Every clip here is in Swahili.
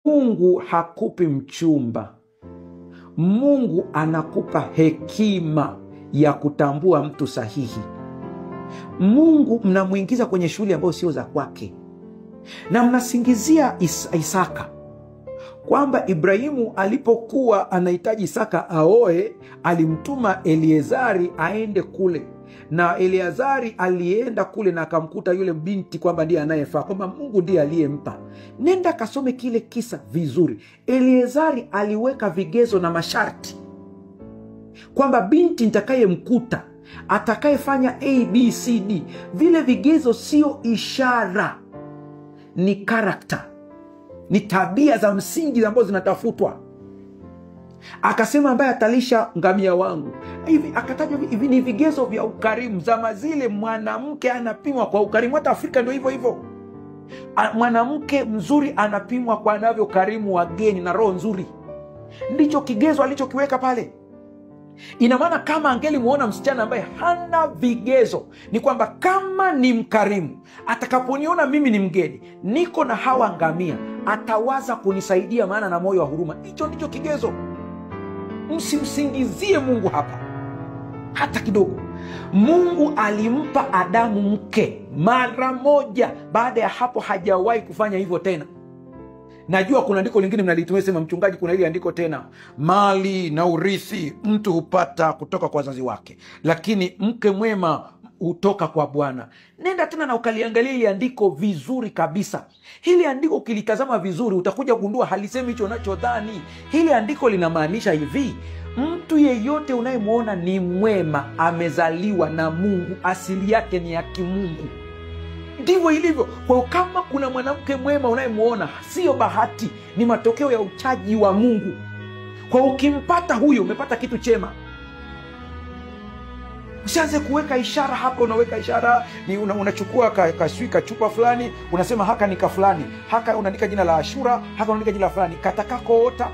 Mungu hakupi mchumba. Mungu anakupa hekima ya kutambua mtu sahihi. Mungu mnamuingiza kwenye shughuli ambayo sio za kwake, na mnasingizia Isaka kwamba Ibrahimu alipokuwa anahitaji Isaka aoe, alimtuma Eliezari aende kule, na Eliezari alienda kule na akamkuta yule binti kwamba ndiye anayefaa, kwamba Mungu ndiye aliyempa. Nenda kasome kile kisa vizuri. Eliezari aliweka vigezo na masharti kwamba binti nitakayemkuta atakayefanya ABCD. Vile vigezo sio ishara, ni karakta, ni tabia za msingi ambazo zinatafutwa. Akasema ambaye atalisha ngamia wangu. Hivi akataja hivi ni vigezo vya ukarimu. Zama zile mwanamke anapimwa kwa ukarimu. Hata Afrika ndio hivyo hivyo. Mwanamke mzuri anapimwa kwa anavyokarimu wageni na roho nzuri. Ndicho kigezo alichokiweka pale. Ina maana kama angelimuona msichana ambaye hana vigezo, ni kwamba kama ni mkarimu, atakaponiona mimi ni mgeni, niko na hawa ngamia, atawaza kunisaidia maana na moyo wa huruma. Hicho ndicho kigezo. Msimsingizie Mungu hapa hata kidogo. Mungu alimpa Adamu mke mara moja. Baada ya hapo hajawahi kufanya hivyo tena. Najua kuna andiko lingine mnalitumia, sema mchungaji, kuna ile andiko tena, mali na urithi mtu hupata kutoka kwa wazazi wake, lakini mke mwema hutoka kwa Bwana. Nenda tena na ukaliangalia ile andiko vizuri kabisa. Hili andiko ukilitazama vizuri utakuja kugundua halisemi hicho unachodhani. Hili andiko linamaanisha hivi: mtu yeyote unayemwona ni mwema amezaliwa na Mungu, asili yake ni ya kimungu. Ndivyo ilivyo. Kwa hiyo kama kuna mwanamke mwema unayemwona, sio bahati, ni matokeo ya uchaji wa Mungu. Kwa hiyo ukimpata huyo, umepata kitu chema. Usianze kuweka ishara hapa. Unaweka ishara ni unachukua kachupa fulani, unasema haka ni ka fulani, haka unaandika jina la Ashura, haka unaandika jina la fulani, katakakoota.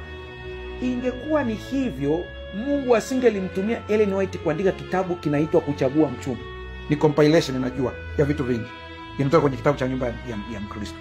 Ingekuwa ni hivyo, Mungu asingelimtumia Ellen White kuandika kitabu kinaitwa Kuchagua Mchumba. Ni compilation, najua, ya vitu vingi. Inatoka kwenye kitabu cha Nyumba ya Mkristo.